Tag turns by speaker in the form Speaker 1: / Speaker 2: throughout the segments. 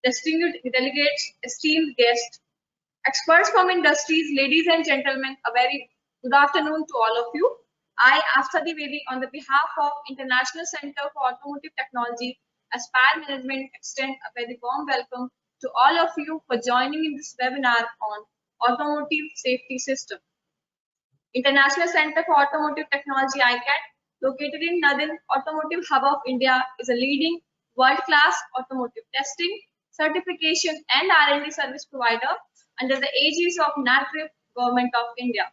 Speaker 1: distinguished delegates, esteemed guests, experts from industries, ladies and gentlemen, a very good afternoon to all of you. I, Afsa Dwivedi, on the behalf of International Center for Automotive Technology, Aspire Management, extend a very warm welcome to all of you for joining in this webinar on Automotive Safety System. International Center for Automotive Technology, ICAT, located in Northern Automotive Hub of India, is a leading world-class automotive testing, certification and R&D service provider under the aegis of NATRIP, Government of India.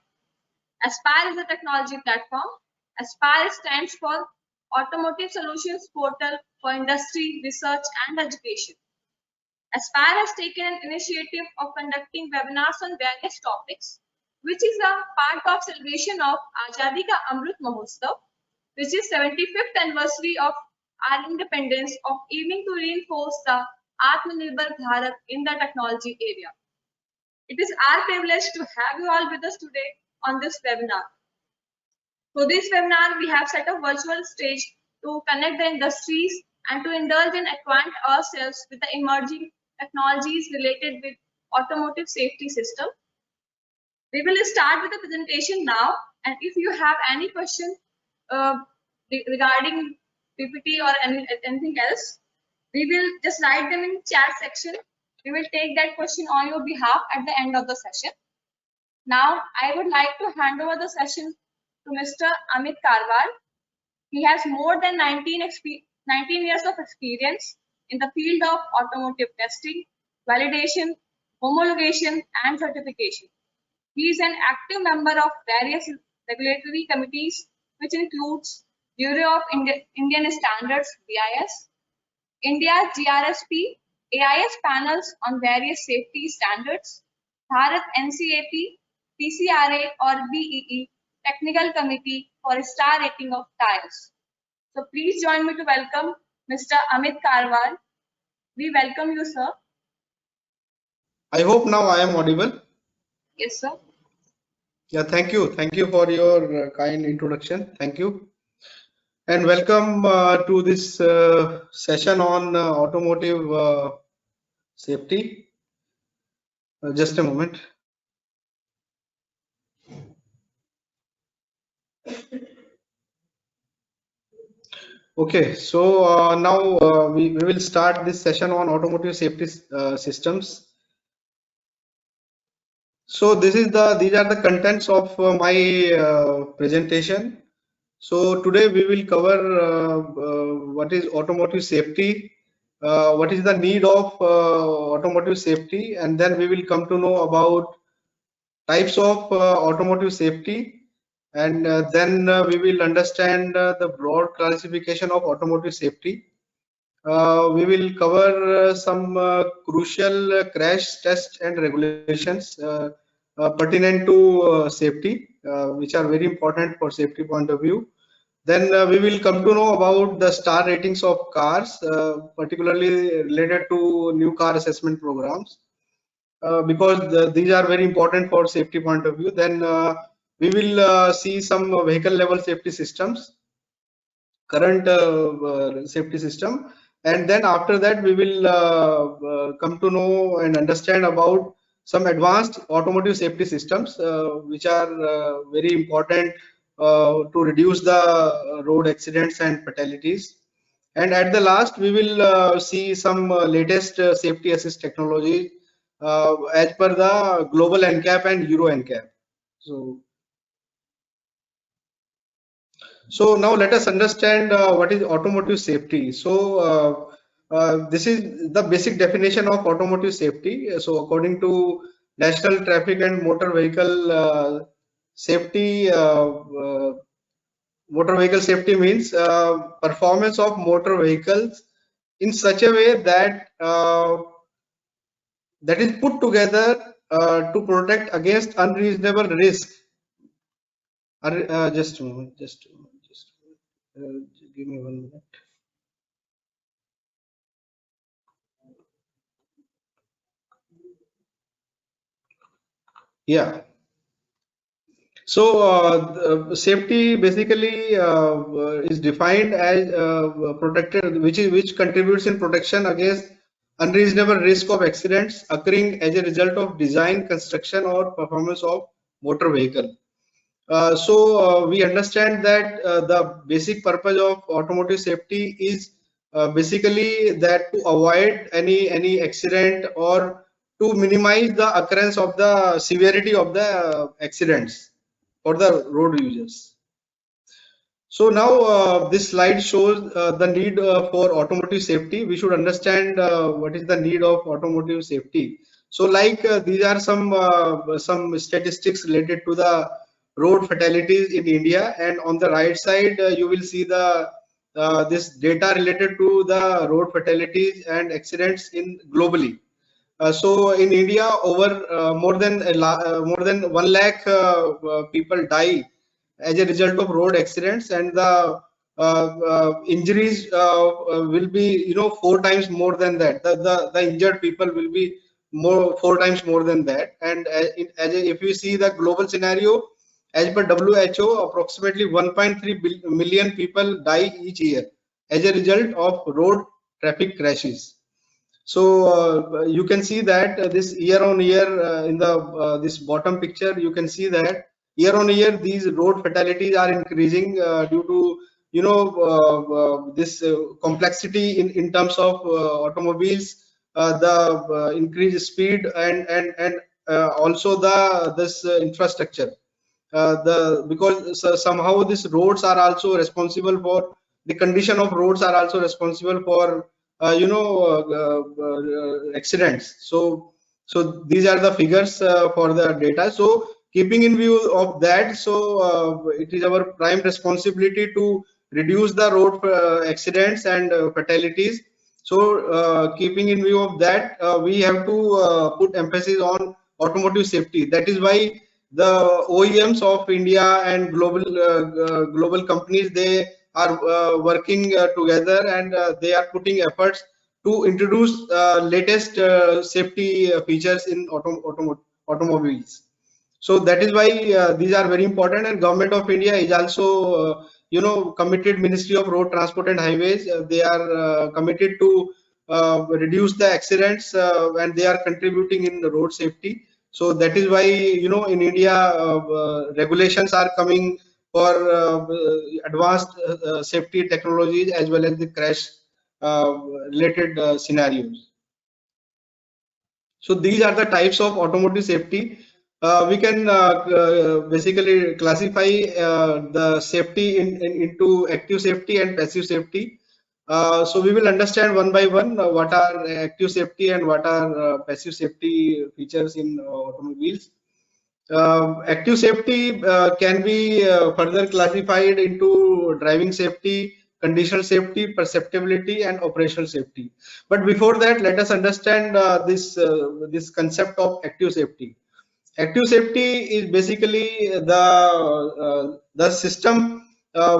Speaker 1: Aspire is a technology platform. Aspire stands for Automotive Solutions Portal for Industry, Research and Education. Aspire has taken an initiative of conducting webinars on various topics, which is a part of celebration of Azadi Ka Amrit Mahotsav, which is 75th anniversary of our independence, of aiming to reinforce the Atmanirbhar Bharat in the technology area. It is our privilege to have you all with us today on this webinar. For this webinar, we have set a virtual stage to connect the industries and to indulge and acquaint ourselves with the emerging technologies related with automotive safety system. We will start with the presentation now, and if you have any question regarding PPT or anything else, we will just write them in chat section. We will take that question on your behalf at the end of the session. Now, I would like to hand over the session to Mr. Amit Karwal. He has more than 19 years of experience in the field of automotive testing, validation, homologation, and certification. He is an active member of various regulatory committees, which includes Bureau of Indian Standards (BIS), India GRSP, AIS panels on various safety standards, Bharat NCAP, PCRA or BEE Technical Committee for Star Rating of Tires. So please join me to welcome Mr. Amit Karwal. We welcome you, sir.
Speaker 2: I hope now I am audible.
Speaker 1: Yes, sir.
Speaker 2: Yeah, thank you. Thank you for your kind introduction. Thank you. And welcome to this session on automotive safety. Just a moment. Okay, so now we will start this session on automotive safety systems. So these are the contents of my presentation. So today we will cover what is automotive safety, what is the need of automotive safety, and then we will come to know about types of automotive safety, and then we will understand the broad classification of automotive safety. We will cover some crucial crash tests and regulations pertinent to safety, which are very important for safety point of view. Then we will come to know about the star ratings of cars, particularly related to new car assessment programs, because these are very important for safety point of view. Then we will see some vehicle level safety systems, current safety system, and then after that we will come to know and understand about some advanced automotive safety systems, which are very important to reduce the road accidents and fatalities. And at the last we will see some latest safety assist technology as per the global NCAP and Euro NCAP. So now let us understand what is automotive safety. So this is the basic definition of automotive safety. So according to National Traffic and Motor Vehicle Safety, motor vehicle safety means performance of motor vehicles in such a way that that is put together to protect against unreasonable risk. Just a moment, give me 1 minute. Yeah. So safety basically is defined as protected, which contributes in protection against unreasonable risk of accidents occurring as a result of design, construction, or performance of motor vehicle. We understand that the basic purpose of automotive safety is basically that to avoid any accident or to minimize the occurrence of the severity of the accidents for the road users. So now this slide shows the need for automotive safety. We should understand what is the need of automotive safety. So like these are some statistics related to the road fatalities in India, and on the right side you will see the this data related to the road fatalities and accidents in globally. So in India, over more than 1 lakh people die as a result of road accidents, and the injuries will be four times more than that. The injured people will be four times more than that. And if we see the global scenario, as per WHO, approximately 1.3 million people die each year as a result of road traffic crashes. So you can see that this year on year in the this bottom picture, you can see that year on year these road fatalities are increasing due to this complexity in terms of automobiles, the increased speed, and also the this infrastructure. Because somehow these roads are also responsible for the condition of roads are also responsible for accidents. So these are the figures for the data. So keeping in view of that, so it is our prime responsibility to reduce the road accidents and fatalities. So keeping in view of that, we have to put emphasis on automotive safety. That is why the OEMs of India and global companies, they are working together, and they are putting efforts to introduce latest safety features in automobiles. So that is why these are very important, and Government of India is also committed. Ministry of Road Transport and Highways, they are committed to reduce the accidents, and they are contributing in the road safety. So that is why in India regulations are coming for advanced safety technologies as well as the crash related scenarios. So these are the types of automotive safety. We can basically classify the safety into active safety and passive safety. So we will understand one by one what are active safety and what are passive safety features in automobiles. Active safety can be further classified into driving safety, conditional safety, perceptibility, and operational safety. But before that, let us understand this concept of active safety. Active safety is basically the system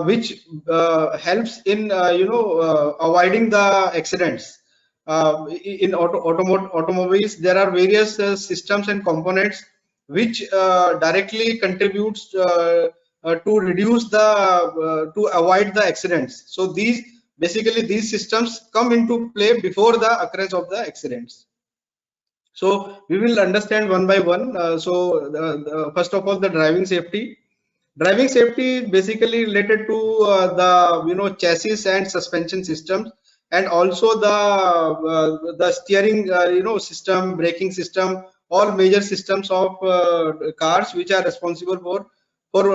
Speaker 2: which helps in avoiding the accidents. In automobiles, there are various systems and components which directly contributes to reduce the to avoid the accidents. So these systems come into play before the occurrence of the accidents. So we will understand one by one. First of all, the driving safety. Driving safety is basically related to the chassis and suspension systems, and also the steering system, braking system, all major systems of cars which are responsible for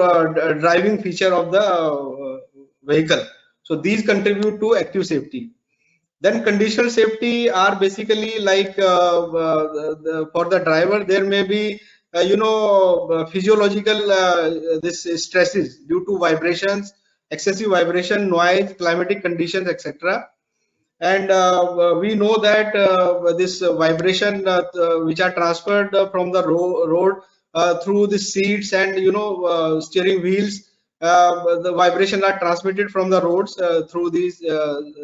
Speaker 2: driving feature of the vehicle. So these contribute to active safety. Then conditional safety are basically like for the driver, there may be physiological this stresses due to vibrations, excessive vibration, noise, climatic conditions, etc. And we know that this vibration which are transferred from the road through the seats and steering wheels, the vibration are transmitted from the roads through these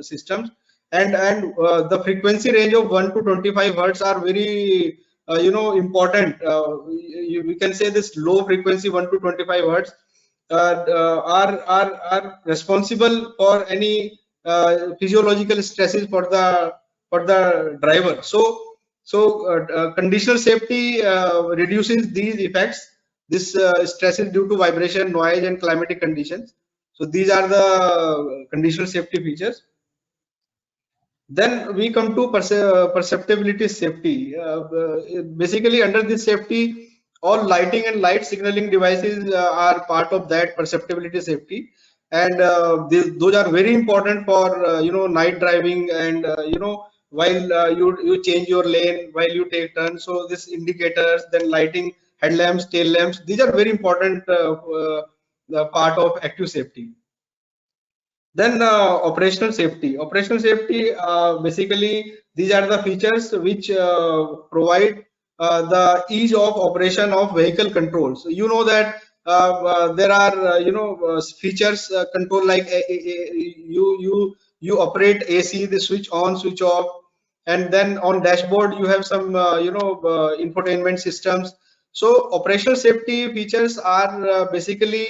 Speaker 2: systems, and the frequency range of 1 to 25 hertz are very important. We can say this low frequency 1 to 25 hertz are responsible for any physiological stresses for the for the driver. Conditional safety reduces these effects. This stress is due to vibration, noise, and climatic conditions. So these are the conditional safety features. Then we come to perceptibility safety. Basically, under this safety, all lighting and light signaling devices are part of that perceptibility safety, and those are very important for night driving, and while you change your lane, while you take turns. So this indicators, then lighting, headlamps, tail lamps, these are very important part of active safety. Then operational safety. Operational safety, basically, these are the features which provide the ease of operation of vehicle controls. So you know that there are features control like you operate AC, the switch on, switch off, and then on dashboard you have some infotainment systems. So operational safety features are basically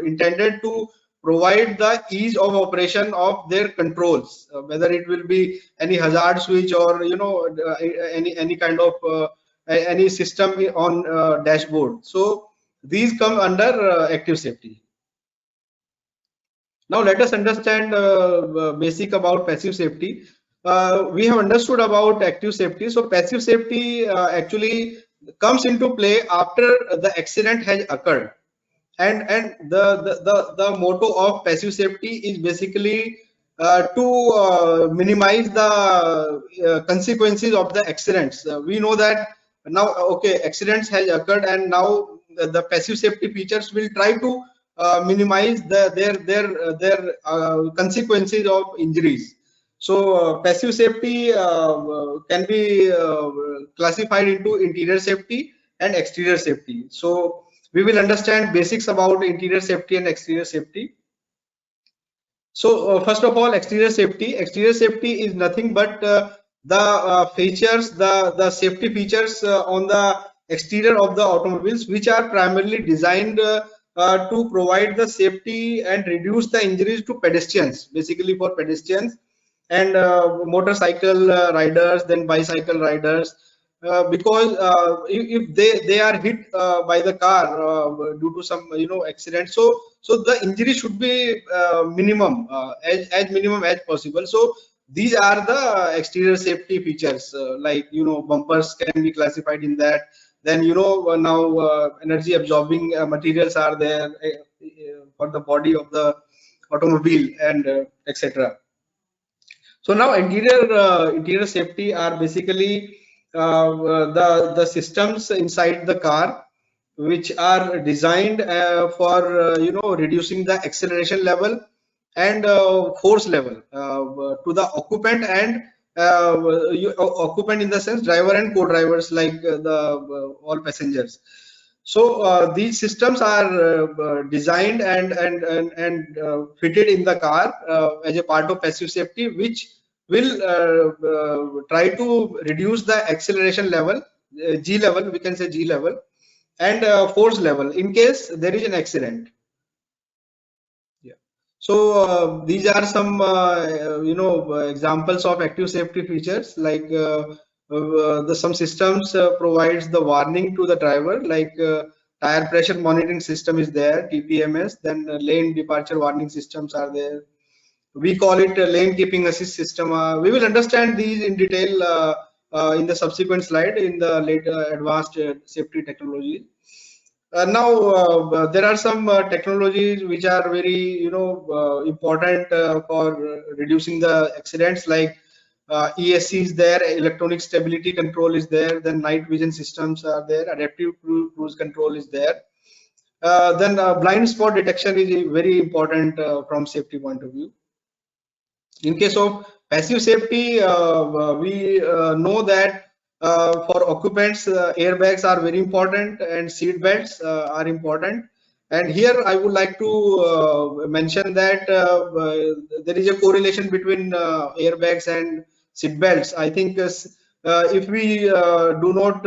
Speaker 2: intended to provide the ease of operation of their controls, whether it will be any hazard switch or any kind of any system on dashboard. So these come under active safety. Now let us understand basic about passive safety. We have understood about active safety. So passive safety actually comes into play after the accident has occurred. And the motto of passive safety is basically to minimize the consequences of the accidents. We know that now, okay, accidents has occurred, and now the passive safety features will try to minimize their consequences of injuries. So passive safety can be classified into interior safety and exterior safety. So we will understand basics about interior safety and exterior safety. So first of all, exterior safety. Exterior safety is nothing but the features, the safety features on the exterior of the automobiles, which are primarily designed to provide the safety and reduce the injuries to pedestrians, basically for pedestrians and motorcycle riders, then bicycle riders, because if they are hit by the car due to some accident, so the injury should be minimum, as minimum as possible. So these are the exterior safety features, like bumpers can be classified in that. Then now energy absorbing materials are there for the body of the automobile, and etc. So now interior safety are basically the systems inside the car which are designed for reducing the acceleration level and force level to the occupant, and occupant in the sense driver and co-drivers, like the all passengers. So these systems are designed and fitted in the car as a part of passive safety, which will try to reduce the acceleration level, G level, we can say G level, and force level in case there is an accident. Yeah. So these are some examples of active safety features, like some systems provides the warning to the driver, like tire pressure monitoring system is there, TPMS. Then lane departure warning systems are there. We call it a lane keeping assist system. We will understand these in detail in the subsequent slide in the later advanced safety technology. Now there are some technologies which are very important for reducing the accidents, like ESC is there, electronic stability control is there, then night vision systems are there, adaptive cruise control is there. Then blind spot detection is very important from safety point of view. In case of passive safety, we know that for occupants, airbags are very important and seat belts are important. And here I would like to mention that there is a correlation between airbags and seat belts. I think if we do not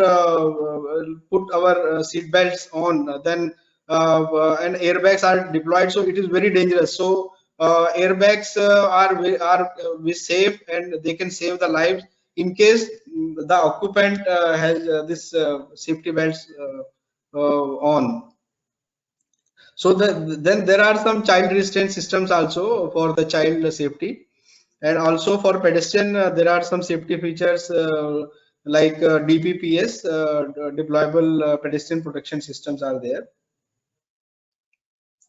Speaker 2: put our seat belts on, then and airbags are deployed, so it is very dangerous. So airbags are safe and they can save the lives in case the occupant has this safety belts on. So then there are some child restraint systems also for the child safety, and also for pedestrian there are some safety features like DPPS, deployable pedestrian protection systems are there.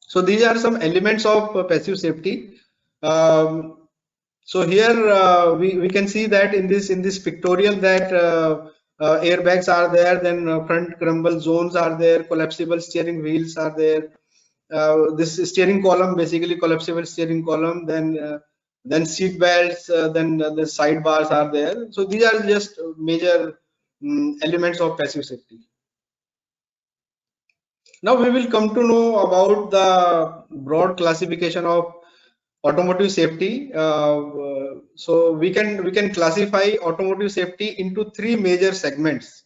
Speaker 2: So these are some elements of passive safety. So here we can see that in this pictorial that airbags are there, then front crumble zones are there, collapsible steering wheels are there. This steering column, basically collapsible steering column, then seat belts, then the side bars are there. So these are just major elements of passive safety. Now we will come to know about the broad classification of automotive safety. So we can classify automotive safety into three major segments.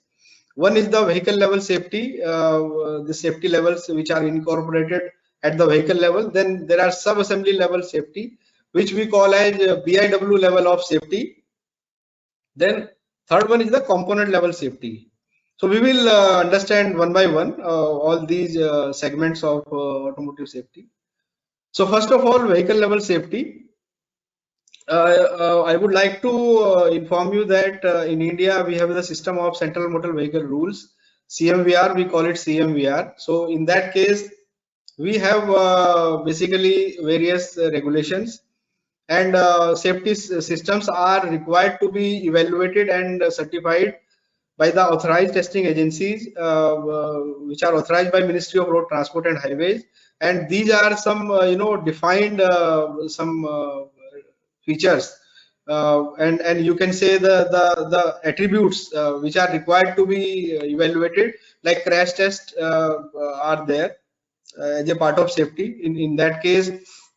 Speaker 2: One is the vehicle level safety, the safety levels which are incorporated at the vehicle level. Then there are sub-assembly level safety, which we call as BIW level of safety. Then third one is the component level safety. So we will understand one by one all these segments of automotive safety. So first of all, vehicle level safety. I would like to inform you that in India we have the system of Central Motor Vehicle Rules, CMVR. We call it CMVR. So in that case, we have basically various regulations, and safety systems are required to be evaluated and certified by the authorized testing agencies, which are authorized by Ministry of Road Transport and Highways. And these are some defined some features, and you can say the attributes which are required to be evaluated, like crash test are there as a part of safety. In that case,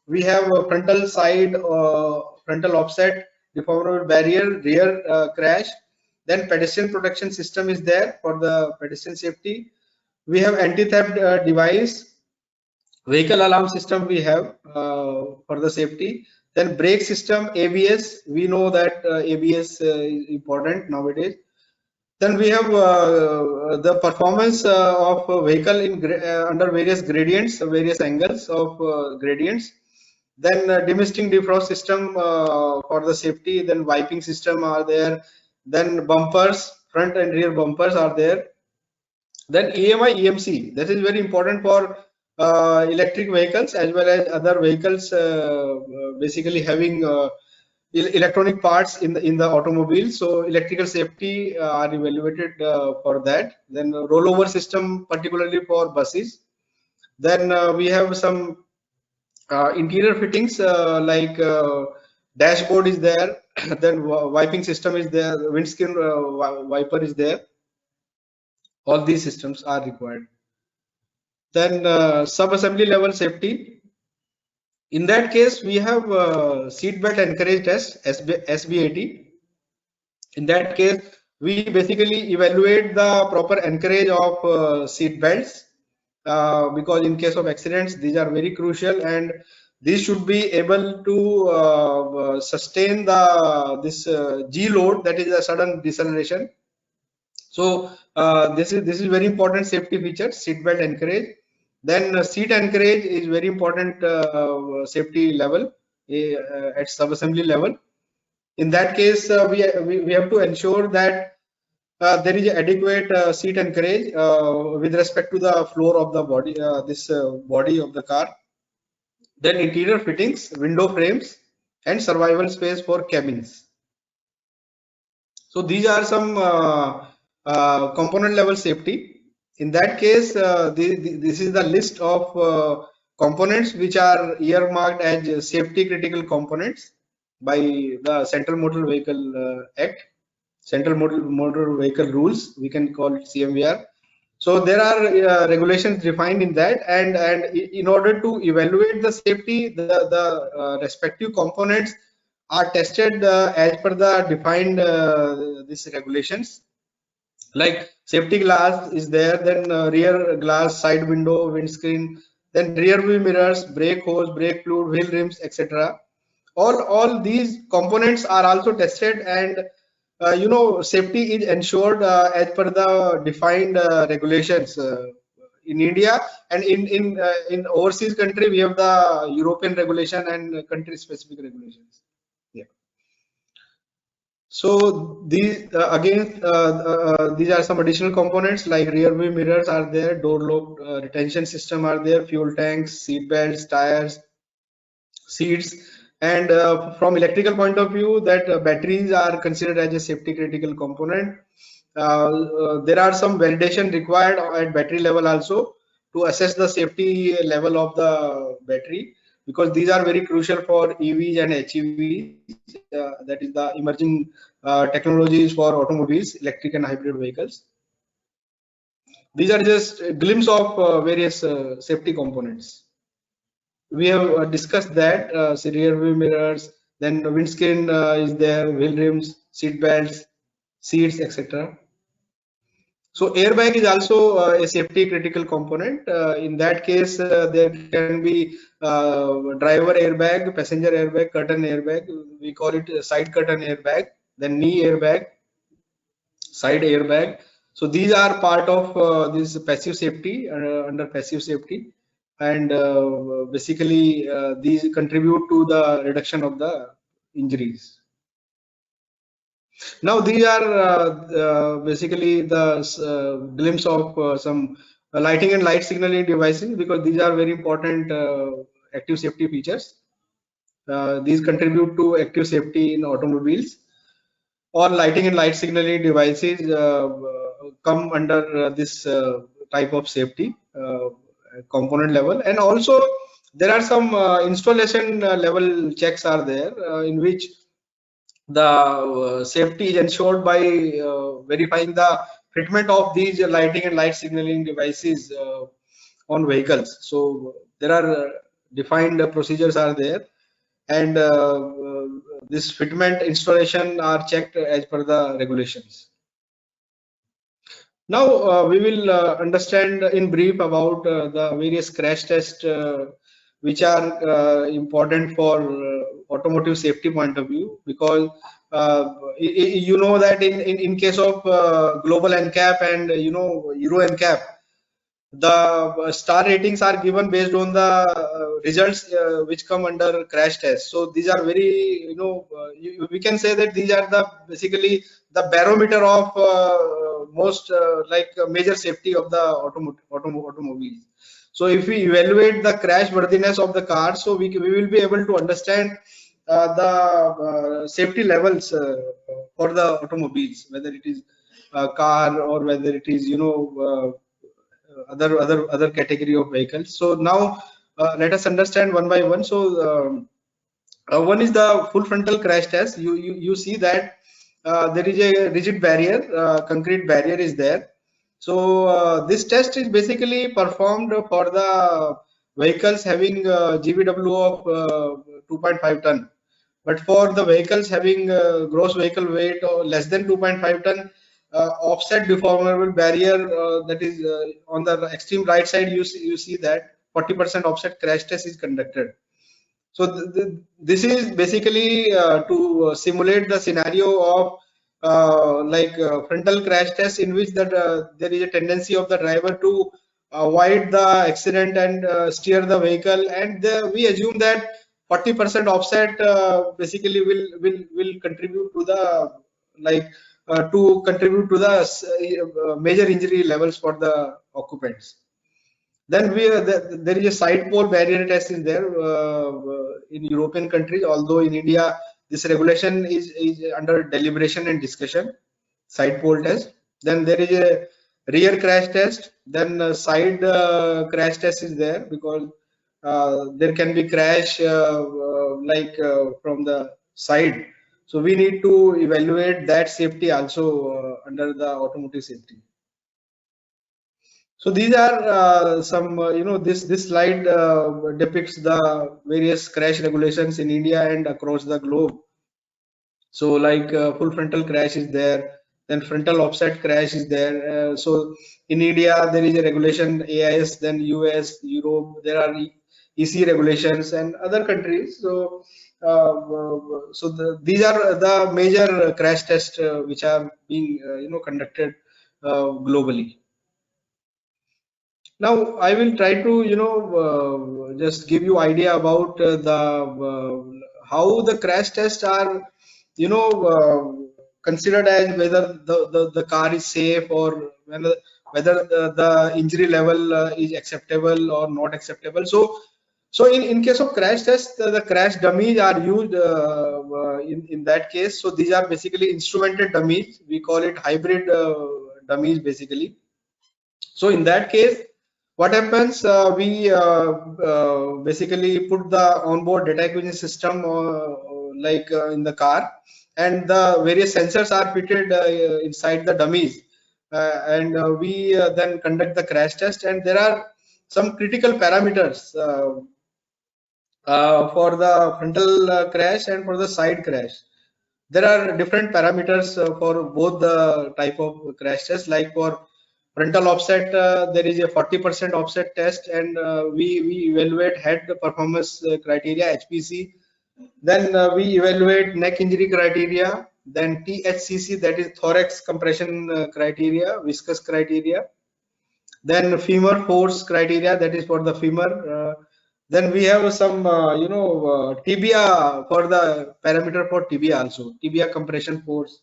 Speaker 2: we have a frontal side, frontal offset deformable barrier, rear crash. Then pedestrian protection system is there for the pedestrian safety. We have anti-theft device, vehicle alarm system we have for the safety. Then brake system, ABS. We know that ABS is important nowadays. Then we have the performance of a vehicle in under various gradients, various angles of gradients. Then demisting defrost system for the safety. Then wiping system are there. Then bumpers, front and rear bumpers are there. Then EMI, EMC. This is very important for electric vehicles as well as other vehicles, basically having electronic parts in the automobile. So electrical safety are evaluated for that. Then rollover system, particularly for buses. Then we have some interior fittings like dashboard is there. Then wiping system is there, windscreen wiper is there. All these systems are required. Then sub-assembly level safety. In that case, we have seat belt encourage test, SBAT. In that case, we basically evaluate the proper anchorage of seat belts, because in case of accidents, these are very crucial, and these should be able to sustain this G load, that is a sudden deceleration. So this is very important safety feature, seat belt anchorage. Then seat anchorage is very important safety level at sub-assembly level. In that case, we have to ensure that there is adequate seat anchorage with respect to the floor of the body, this body of the car. Then interior fittings, window frames, and survival space for cabins. So these are some component level safety. In that case, this is the list of components which are earmarked as safety critical components by the Central Motor Vehicle Act, Central Motor Vehicle Rules, we can call it CMVR. So there are regulations defined in that, and in order to evaluate the safety, the respective components are tested as per the defined these regulations. Like safety glass is there, then rear glass, side window, windscreen, then rear view mirrors, brake hose, brake fluid, wheel rims, etc. All these components are also tested, and safety is ensured as per the defined regulations in India, and in overseas country we have the European regulation and country specific regulations. Yeah. So these are some additional components like rear view mirrors are there, door lock retention system are there, fuel tanks, seat belts, tires, seats, and from electrical point of view, that batteries are considered as a safety critical component. There are some validation required at battery level also to assess the safety level of the battery, because these are very crucial for EVs and HEVs. That is the emerging technologies for automobiles, electric and hybrid vehicles. These are just a glimpse of various safety components. We have discussed that rear view mirrors, then the windscreen is there, wheel rims, seat belts, seats, etc. So airbag is also a safety critical component. In that case, there can be driver airbag, passenger airbag, curtain airbag. We call it a side curtain airbag, then knee airbag, side airbag. So these are part of this passive safety, under passive safety, and basically these contribute to the reduction of the injuries. Now these are basically the glimpse of some lighting and light signaling devices, because these are very important active safety features. These contribute to active safety in automobiles. All lighting and light signaling devices come under this type of safety component level, and also there are some installation level checks are there in which the safety is ensured by verifying the fitment of these lighting and light signaling devices on vehicles. So there are defined procedures are there, and this fitment installation are checked as per the regulations. Now we will understand in brief about the various crash tests which are important for automotive safety point of view, because you know that in case of global NCAP and Euro NCAP, the star ratings are given based on the results which come under crash test. So these are very, we can say that these are the basically the barometer of most like major safety of the automobiles. So if we evaluate the crash worthiness of the car, so we will be able to understand the safety levels for the automobiles, whether it is a car or whether it is other category of vehicles. So now let us understand one by one. So one is the full frontal crash test. You see that there is a rigid barrier, concrete barrier is there. So this test is basically performed for the vehicles having GVW of 2.5 ton. But for the vehicles having gross vehicle weight or less than 2.5 ton, offset deformable barrier, that is on the extreme right side, you see that 40% offset crash test is conducted. So this is basically to simulate the scenario of frontal crash test, in which that there is a tendency of the driver to avoid the accident and steer the vehicle, and we assume that 40% offset basically will contribute to the major injury levels for the occupants. Then there is a side pole barrier test in there in European countries, although in India this regulation is under deliberation and discussion. Side pole test. Then there is a rear crash test. Then side crash test is there, because there can be crash from the side. So we need to evaluate that safety also under the automotive safety. So these are some, this slide depicts the various crash regulations in India and across the globe. So like full frontal crash is there, then frontal offset crash is there. So in India there is a regulation AIS, then US, Europe, there are EC regulations and other countries. So these are the major crash tests which are being conducted globally. Now I will try to just give you idea about how the crash tests are considered as whether the car is safe or whether the injury level is acceptable or not acceptable. So in case of crash test, the crash dummies are used in that case. So these are basically instrumented dummies. We call it hybrid dummies basically. So in that case, what happens? We basically put the onboard data acquisition system in the car, and the various sensors are fitted inside the dummies, and we then conduct the crash test. And there are some critical parameters for the frontal crash and for the side crash. There are different parameters for both the type of crash test. Like for frontal offset, there is a 40% offset test, and we evaluate head performance criteria HPC. Then we evaluate neck injury criteria. Then THCC, that is thorax compression criteria, viscous criteria. Then femur force criteria, that is for the femur. Then we have some tibia for the parameter for tibia also, tibia compression force,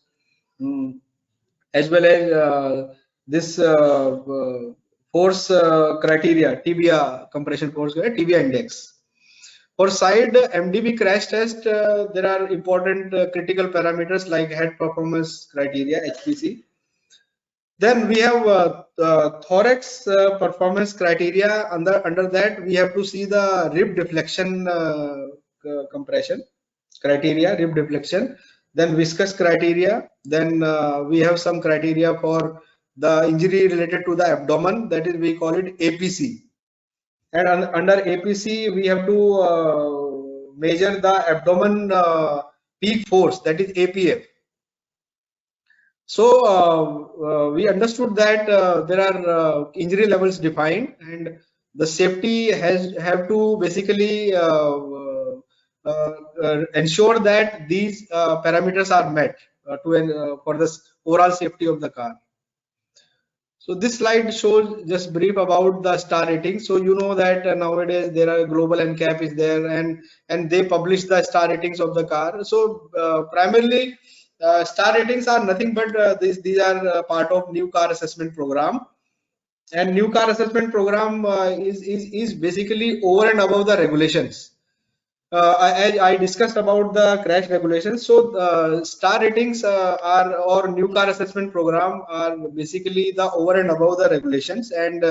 Speaker 2: as well as this force criteria, tibia compression force, tibia index. For side MDB crash test, there are important critical parameters like head performance criteria HPC. Then we have thorax performance criteria. Under that, we have to see the rib deflection compression criteria, rib deflection. Then viscous criteria. Then we have some criteria for the injury related to the abdomen. That is, we call it APC. And under APC, we have to measure the abdomen peak force. That is APF. So we understood that there are injury levels defined, and the safety have to basically ensure that these parameters are met for the overall safety of the car. So this slide shows just brief about the star rating. So you know that nowadays there are global NCAP is there, and they publish the star ratings of the car. So primarily star ratings are nothing but these are part of new car assessment program. And new car assessment program is basically over and above the regulations. I discussed about the crash regulations. So star ratings or new car assessment program are basically the over and above the regulations, and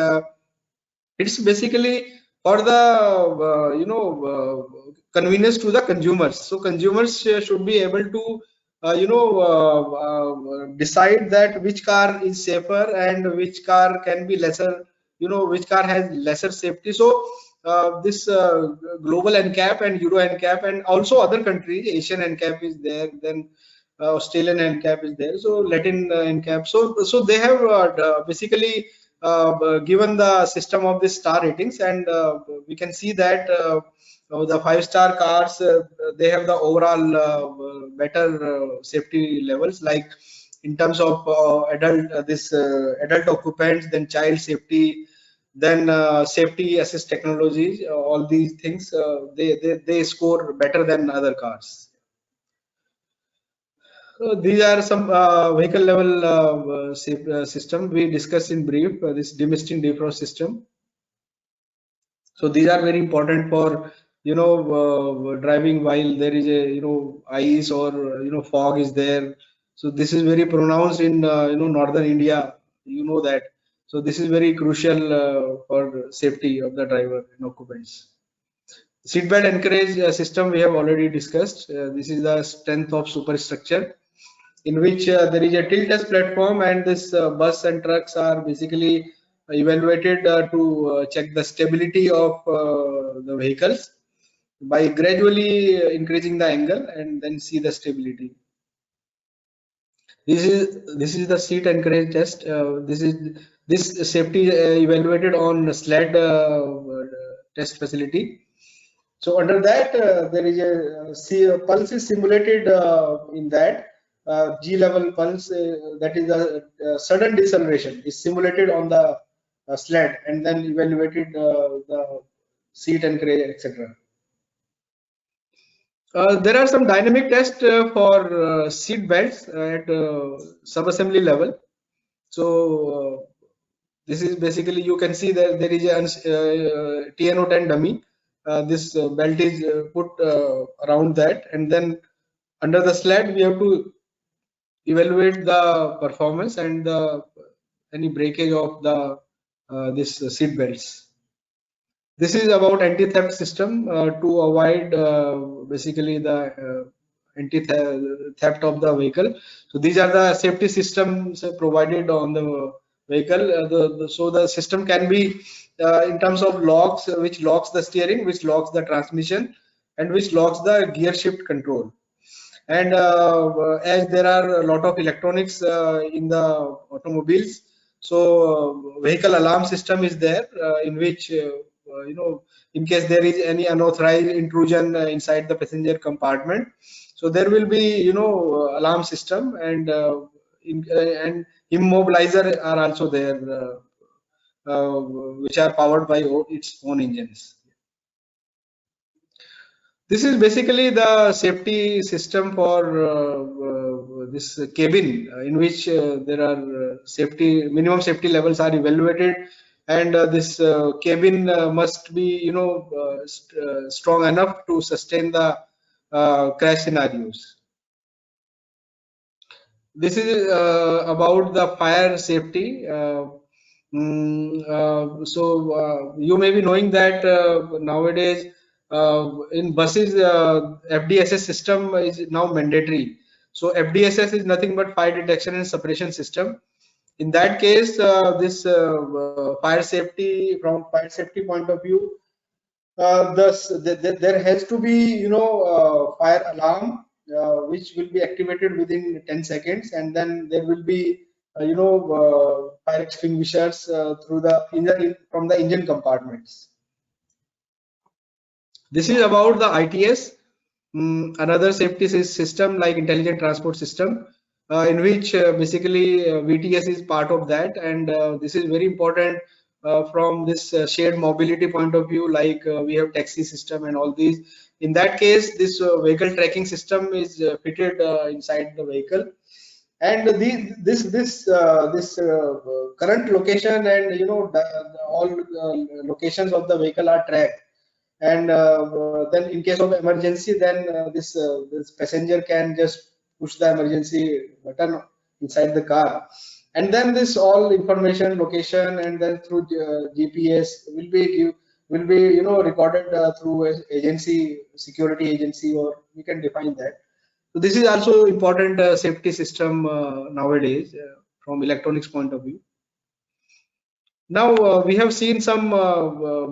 Speaker 2: it's basically for the convenience to the consumers. So consumers should be able to decide that which car is safer and which car can be lesser, which car has lesser safety. So this global NCAP and Euro NCAP and also other countries, Asian NCAP is there, then Australian NCAP is there, so Latin NCAP. So they have basically given the system of the star ratings, and we can see that the 5-star cars they have the overall better safety levels, like in terms of adult occupants, then child safety, then safety assist technologies, all these things they score better than other cars. So these are some vehicle level system we discussed in brief, this demisting defrost system. So these are very important for driving while there is a ice or fog is there. So this is very pronounced in northern India, that. So this is very crucial for safety of the driver and occupants. Seatbelt encourage system we have already discussed. This is the strength of superstructure, in which there is a tilt test platform, and this bus and trucks are basically evaluated to check the stability of the vehicles by gradually increasing the angle and then see the stability. This is the seat encourage test. This safety evaluated on sled test facility. So under that, there is a pulse is simulated in that G level pulse, that is the sudden deceleration is simulated on the sled and then evaluated the seat encourage, etc. There are some dynamic tests for seat belts at subassembly level. So this is basically, you can see that there is a TNO10 dummy. This belt is put around that, and then under the sled we have to evaluate the performance and any breakage of the this seat belts. This is about anti-theft system to avoid basically the anti-theft of the vehicle. So these are the safety systems provided on the vehicle. So the system can be in terms of locks, which locks the steering, which locks the transmission, and which locks the gear shift control. And as there are a lot of electronics in the automobiles, so vehicle alarm system is there in which in case there is any unauthorized intrusion inside the passenger compartment, so there will be alarm system, and and immobilizer are also there, which are powered by its own engines. This is basically the safety system for this cabin, in which there are minimum safety levels are evaluated, and this cabin must be strong enough to sustain the crash scenarios. This is about the fire safety. You may be knowing that nowadays in buses, FDSS system is now mandatory. So FDSS is nothing but fire detection and suppression system. In that case, this fire safety, from fire safety point of view, there has to be fire alarm which will be activated within 10 seconds, and then there will be fire extinguishers through the from the engine compartments. This is about the ITS, another safety system like intelligent transport system, in which basically VTS is part of that, and this is very important from this shared mobility point of view, like we have taxi system and all these. In that case, this vehicle tracking system is fitted inside the vehicle, and this current location and all locations of the vehicle are tracked, and then in case of emergency, then this passenger can just push the emergency button inside the car, and then this all information, location, and then through GPS will be recorded through agency, security agency, or we can define that. So this is also important safety system nowadays from electronics point of view. Now we have seen some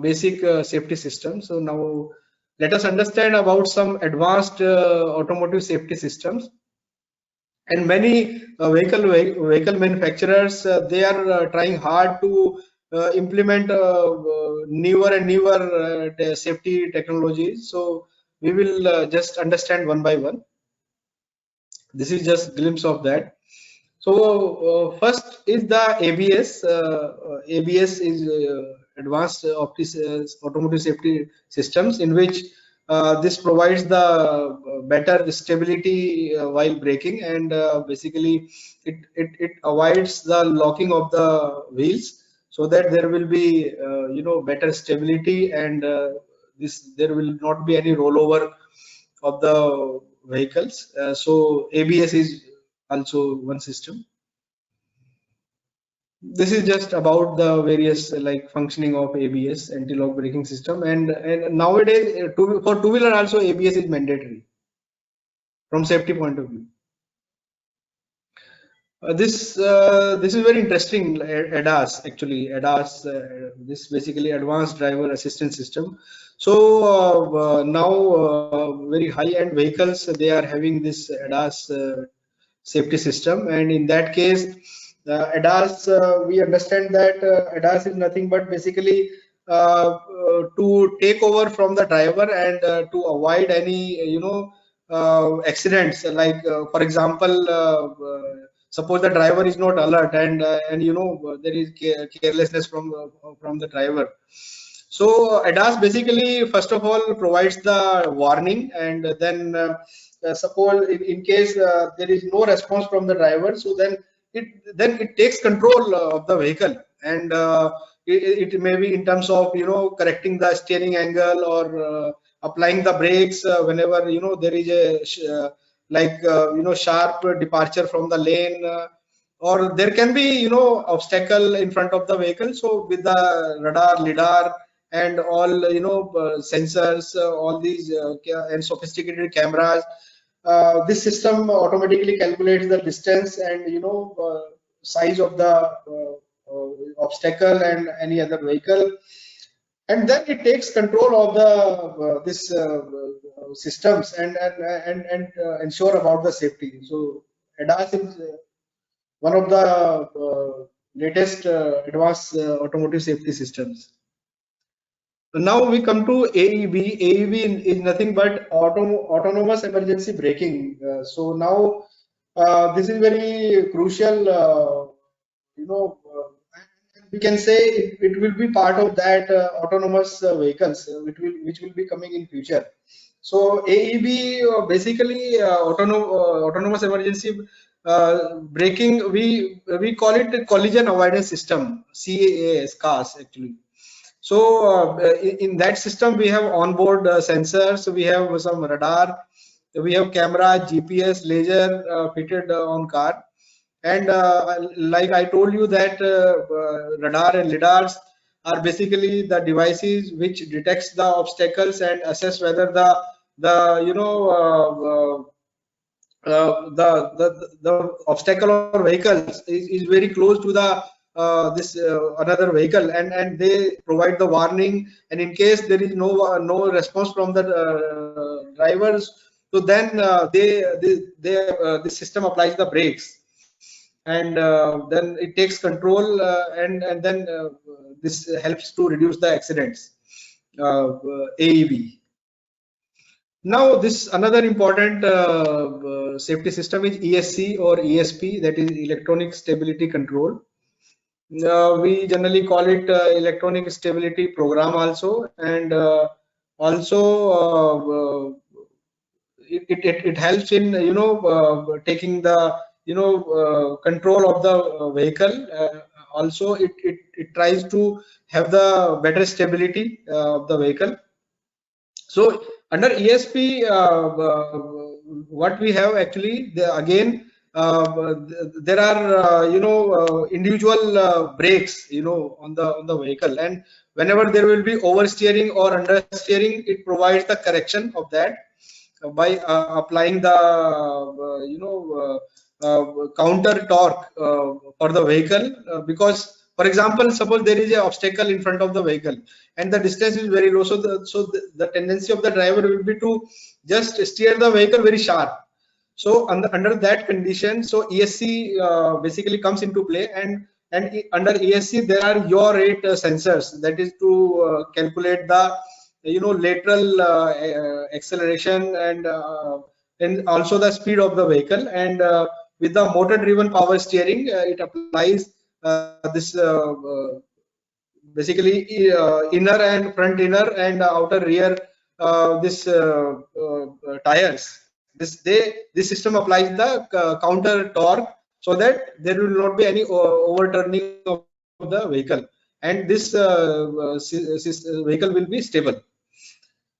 Speaker 2: basic safety systems. So now let us understand about some advanced automotive safety systems. And many vehicle manufacturers, they are trying hard to implement newer and newer safety technologies. So we will just understand one by one. This is just glimpse of that. So first is the ABS. ABS is advanced automotive safety systems, in which this provides the better stability while braking, and basically it avoids the locking of the wheels, so that there will be better stability, and there will not be any rollover of the vehicles. So ABS is also one system. This is just about the various like functioning of ABS, anti-lock braking system, and nowadays for two-wheeler also ABS is mandatory from safety point of view. This is very interesting. ADAS, actually ADAS, this basically advanced driver assistance system. So now very high-end vehicles, they are having this ADAS safety system. And in that case, ADAS, we understand that ADAS is nothing but basically to take over from the driver and to avoid any accidents. Like for example, suppose the driver is not alert and there is carelessness from the driver. So ADAS basically first of all provides the warning, and then suppose in case there is no response from the driver, so then it takes control of the vehicle, and it may be in terms of correcting the steering angle or applying the brakes whenever there is a sharp departure from the lane. Or there can be obstacle in front of the vehicle, so with the radar, lidar, and all sensors, all these and sophisticated cameras, this system automatically calculates the distance and size of the obstacle and any other vehicle, and then it takes control of the this systems and ensure about the safety. So ADAS is one of the latest advanced automotive safety systems. Now we come to AEB. AEB is nothing but autonomous emergency braking. So now this is very crucial. We can say it will be part of that autonomous vehicles which will be coming in future. So AEB basically autonomous emergency braking. We call it collision avoidance system, CAS actually. So in that system we have onboard sensors, we have some radar, we have camera, GPS, laser fitted on car, and like I told you that radar and lidars are basically the devices which detects the obstacles and assess whether the the obstacle or vehicles is very close to the this another vehicle, and they provide the warning, and in case there is no response from the drivers, so then this system applies the brakes, and then it takes control, and then this helps to reduce the accidents. AEB. Now, this another important safety system is ESC or ESP, that is electronic stability control. We generally call it electronic stability program also, and also it helps in taking the control of the vehicle. Also, it tries to have the better stability of the vehicle. So under ESP, what we have actually, again, there are individual brakes on the vehicle, and whenever there will be oversteering or understeering, it provides the correction of that by applying the counter torque for the vehicle, because for example, suppose there is an obstacle in front of the vehicle and the distance is very low, so the tendency of the driver will be to just steer the vehicle very sharp. So under that condition, so ESC basically comes into play, and under ESC there are yaw rate sensors, that is to calculate the lateral acceleration and also the speed of the vehicle, and with the motor driven power steering, it applies this basically inner and front inner and outer rear this tires. This system applies the counter torque, so that there will not be any overturning of the vehicle, and this vehicle will be stable.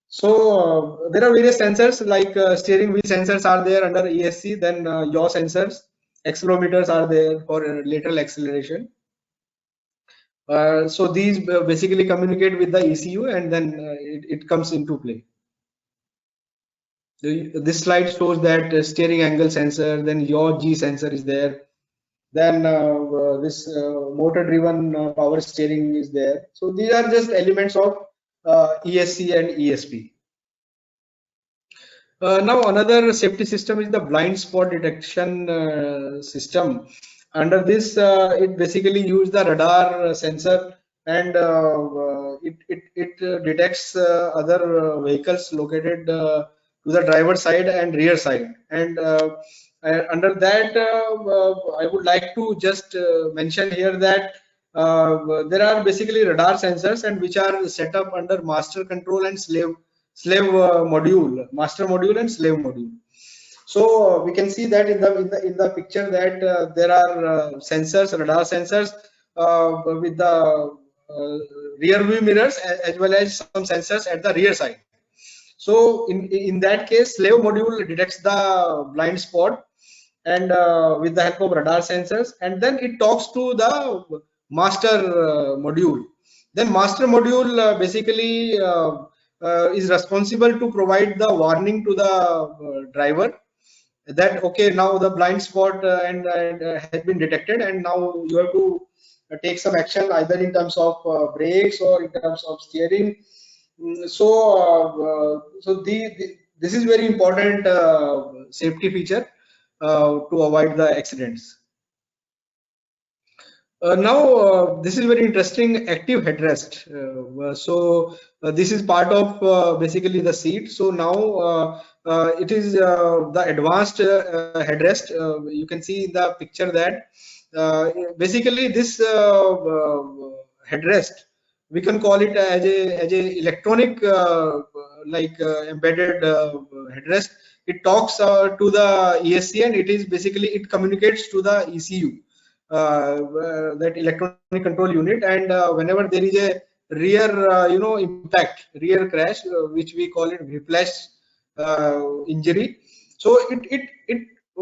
Speaker 2: So there are various sensors like steering wheel sensors are there under ESC, then yaw sensors, accelerometers are there for lateral acceleration. So these basically communicate with the ECU, and then it comes into play. This slide shows that steering angle sensor, then yaw G sensor is there, then this motor driven power steering is there. So these are just elements of ESC and ESP. Now another safety system is the blind spot detection system. Under this, it basically use the radar sensor, and it detects other vehicles located to the driver side and rear side. And under that, I would like to just mention here that there are basically radar sensors and which are set up under master control and slave module, master module and slave module. So we can see that in the picture that there are sensors, radar sensors with the rear view mirrors, as well as some sensors at the rear side. So in that case, slave module detects the blind spot, and with the help of radar sensors, and then it talks to the master module. Then master module basically is responsible to provide the warning to the driver that okay, now the blind spot and has been detected, and now you have to take some action either in terms of brakes or in terms of steering. So this is very important safety feature to avoid the accidents. Now, this is very interesting, active headrest. This is part of basically the seat. So now it is the advanced headrest. You can see in the picture that basically this headrest, we can call it as a electronic embedded headrest. It talks to the ESC, and it is basically, it communicates to the ECU, that electronic control unit. And whenever there is a rear impact, rear crash, which we call it whiplash injury, so it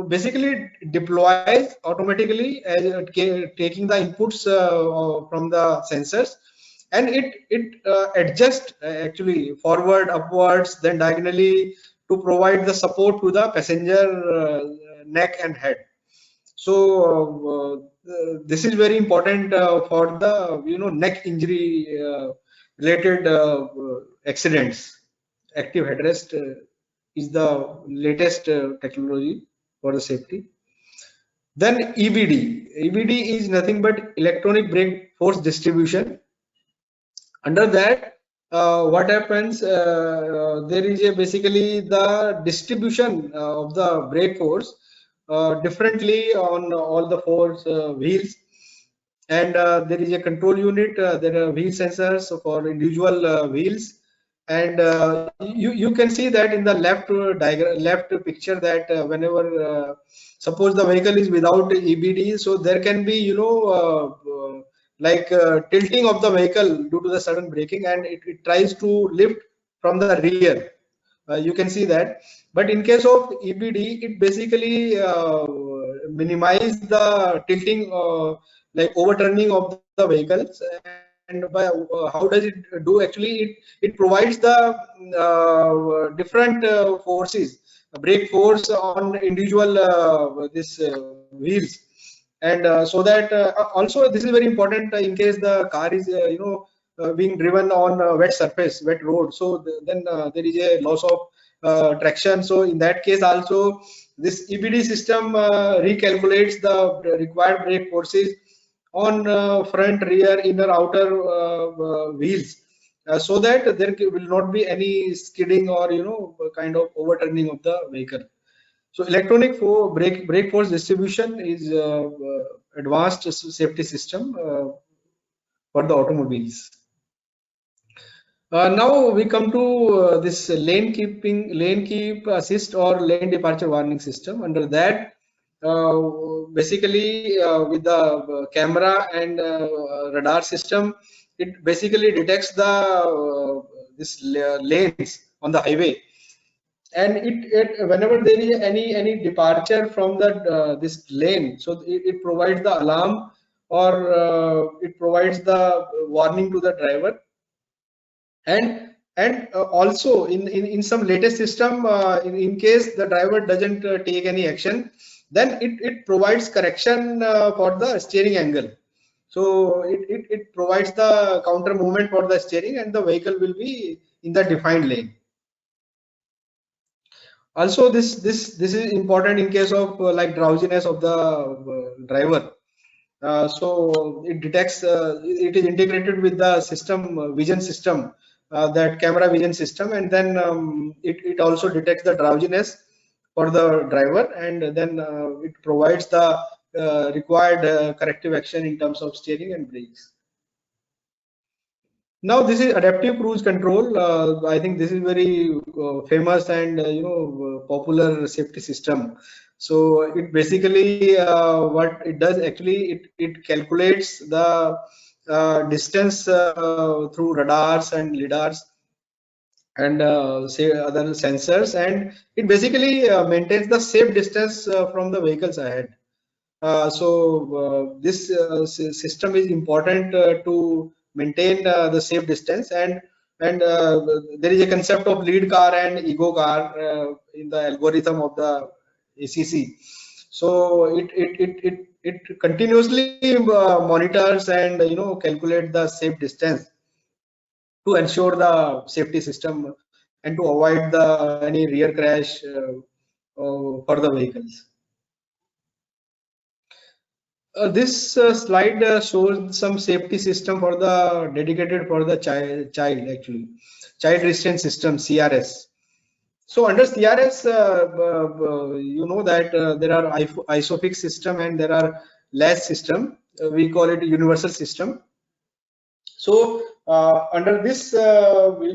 Speaker 2: basically deploys automatically as taking the inputs from the sensors, and it adjusts actually forward, upwards, then diagonally, to provide the support to the passenger neck and head. So this is very important for the neck injury related accidents. Active headrest is the latest technology for the safety. Then EBD. EBD is nothing but electronic brake force distribution. Under that, what happens? There is basically the distribution of the brake force differently on all the four wheels, and there is a control unit. There are wheel sensors for individual wheels, and you can see that in the left diagram, left picture, that whenever suppose the vehicle is without EBD, so there can be tilting of the vehicle due to the sudden braking, and it tries to lift from the rear. You can see that. But in case of EBD, it basically minimize the tilting, like overturning of the vehicles. And by how does it do? Actually, it provides the different forces, brake force on individual this wheels, and so that also this is very important in case the car is being driven on a wet surface, wet road. So then there is a loss of traction. So in that case also, this EBD system recalculates the required brake forces on front, rear, inner, outer wheels, so that there will not be any skidding or kind of overturning of the vehicle. So electronic for brake force distribution is advanced safety system for the automobiles. Now we come to this lane keep assist or lane departure warning system. Under that, basically with the camera and radar system, it basically detects the this lanes on the highway, and it whenever there is any departure from the this lane, so it provides the alarm, or it provides the warning to the driver. And also in some latest system, in case the driver doesn't take any action, then it provides correction for the steering angle. So it provides the counter movement for the steering, and the vehicle will be in the defined lane. Also, this is important in case of like drowsiness of the driver. So it detects, it is integrated with the system, vision system, that camera vision system, and then it also detects the drowsiness for the driver, and then it provides the required corrective action in terms of steering and brakes. Now this is adaptive cruise control. I think this is very famous and popular safety system. So it basically what it does actually, it calculates the distance through radars and lidars and say other sensors, and it basically maintains the safe distance from the vehicles ahead. This system is important to maintain the safe distance, and there is a concept of lead car and ego car in the algorithm of the ACC. So it continuously monitors and calculate the safe distance to ensure the safety system and to avoid the any rear crash for the vehicles. This slide shows some safety system for the dedicated for the child actually, child restraint system, CRS. So under CRS, you know that there are ISOFIX system and there are LAS system. We call it universal system. So under this, CRS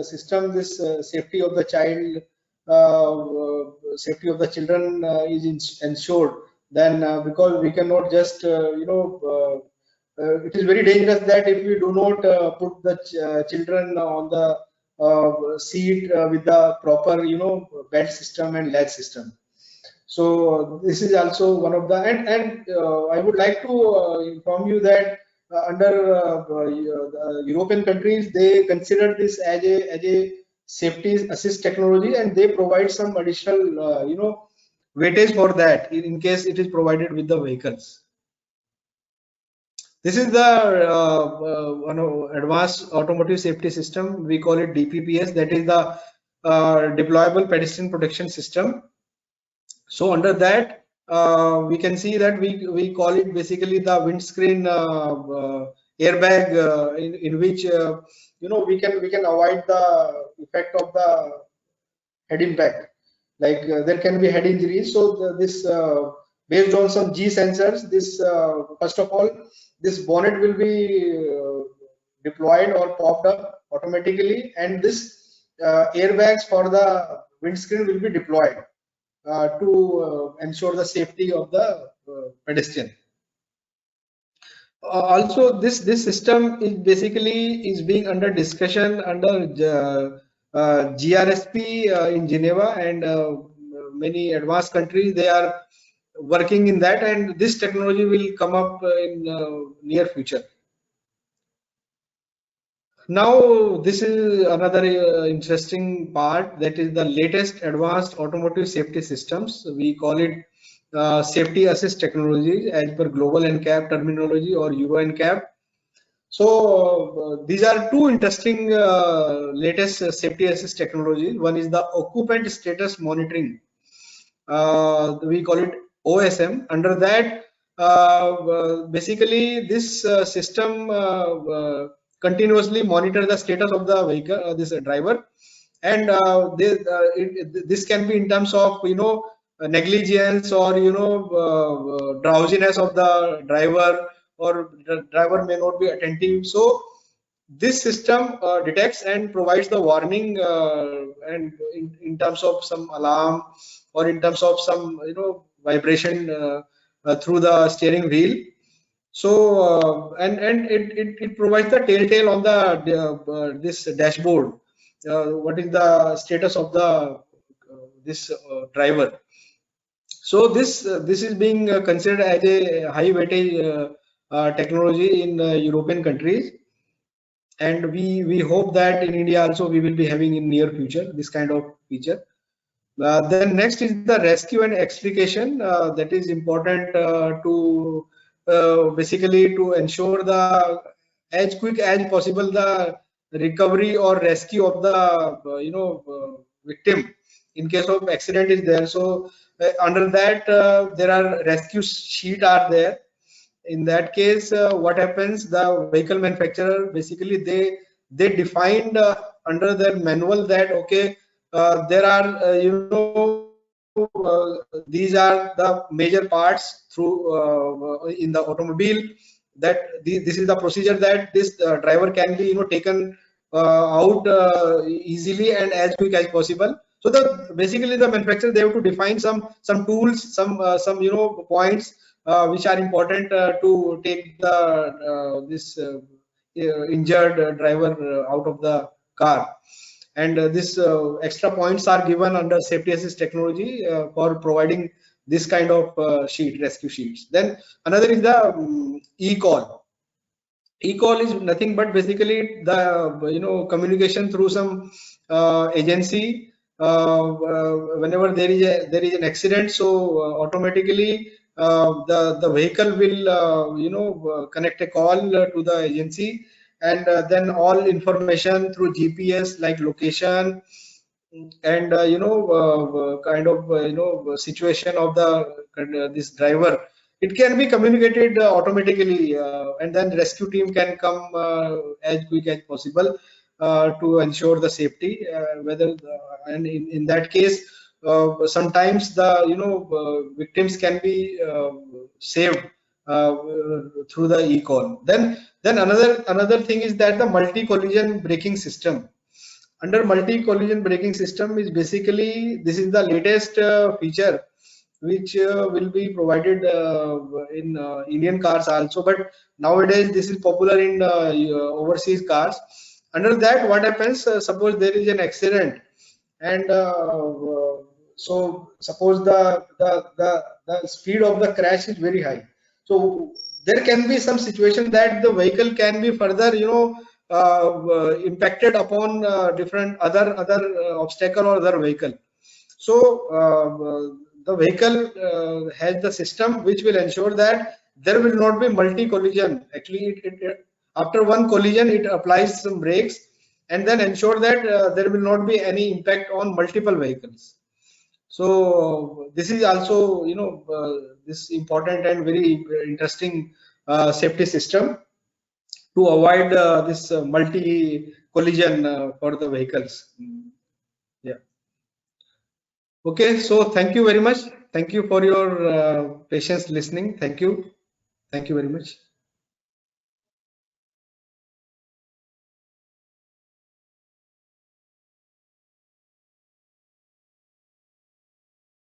Speaker 2: system, this safety of the child, safety of the children is ensured. Then because we cannot just, it is very dangerous that if we do not put the children on the seat with the proper, belt system and latch system. So this is also one of the, and I would like to inform you that under the European countries, they consider this as a safety assist technology, and they provide some additional weightage for that in case it is provided with the vehicles. This is the advanced automotive safety system. We call it DPPS. That is the deployable pedestrian protection system. So under that, we can see that we call it basically the windscreen airbag, in which we can avoid the effect of the head impact. Like there can be head injuries. So this based on some G sensors, this first of all, this bonnet will be deployed or popped up automatically, and this airbags for the windscreen will be deployed to ensure the safety of the pedestrian. Also, this system is basically is being under discussion under GRSP in Geneva, and many advanced countries, they are working in that, and this technology will come up in near future. Now, this is another interesting part, that is the latest advanced automotive safety systems. We call it safety assist technology as per global NCAP terminology or Euro NCAP. So these are two interesting latest safety assist technologies. One is the occupant status monitoring. We call it OSM. Under that, basically this system continuously monitor the status of the vehicle, this driver, and this can be in terms of negligence or drowsiness of the driver, or the driver may not be attentive. So this system detects and provides the warning, and in terms of some alarm or in terms of some vibration through the steering wheel. So and it provides the telltale on the this dashboard, what is the status of the this driver. So this is being considered as a high weightage technology in European countries, and we hope that in India also we will be having in near future this kind of feature. Then next is the rescue and extrication. That is important to basically to ensure the as quick as possible the recovery or rescue of the victim in case of accident is there. So under that there are rescue sheet are there. In that case, what happens, the vehicle manufacturer basically they defined under their manual that okay, there are these are the major parts through in the automobile, that this is the procedure that this driver can be taken out easily and as quick as possible. So the basically the manufacturer, they have to define some tools, some points which are important to take the this injured driver out of the car. And this extra points are given under safety assist technology for providing this kind of rescue sheets. Then another is the e-call. E-call is nothing but basically the communication through some agency. Whenever there is an accident, so automatically the vehicle will connect a call to the agency, and then all information through GPS like location and kind of situation of the this driver, it can be communicated automatically, and then rescue team can come as quick as possible to ensure the safety, and in that case sometimes the victims can be saved through the e-call. Then another thing is that the multi collision braking system. Under multi collision braking system is basically, this is the latest feature which will be provided in Indian cars also, but nowadays this is popular in overseas cars. Under that, what happens, suppose there is an accident, and so suppose the speed of the crash is very high, so there can be some situation that the vehicle can be further impacted upon different other obstacle or other vehicle. So the vehicle has the system which will ensure that there will not be multi collision. Actually, after one collision, it applies some brakes and then ensure that there will not be any impact on multiple vehicles. So this is also this important and very interesting safety system to avoid this multi collision for the vehicles. Yeah. Okay, so thank you very much. Thank you for your patience listening. Thank you. Thank you very much.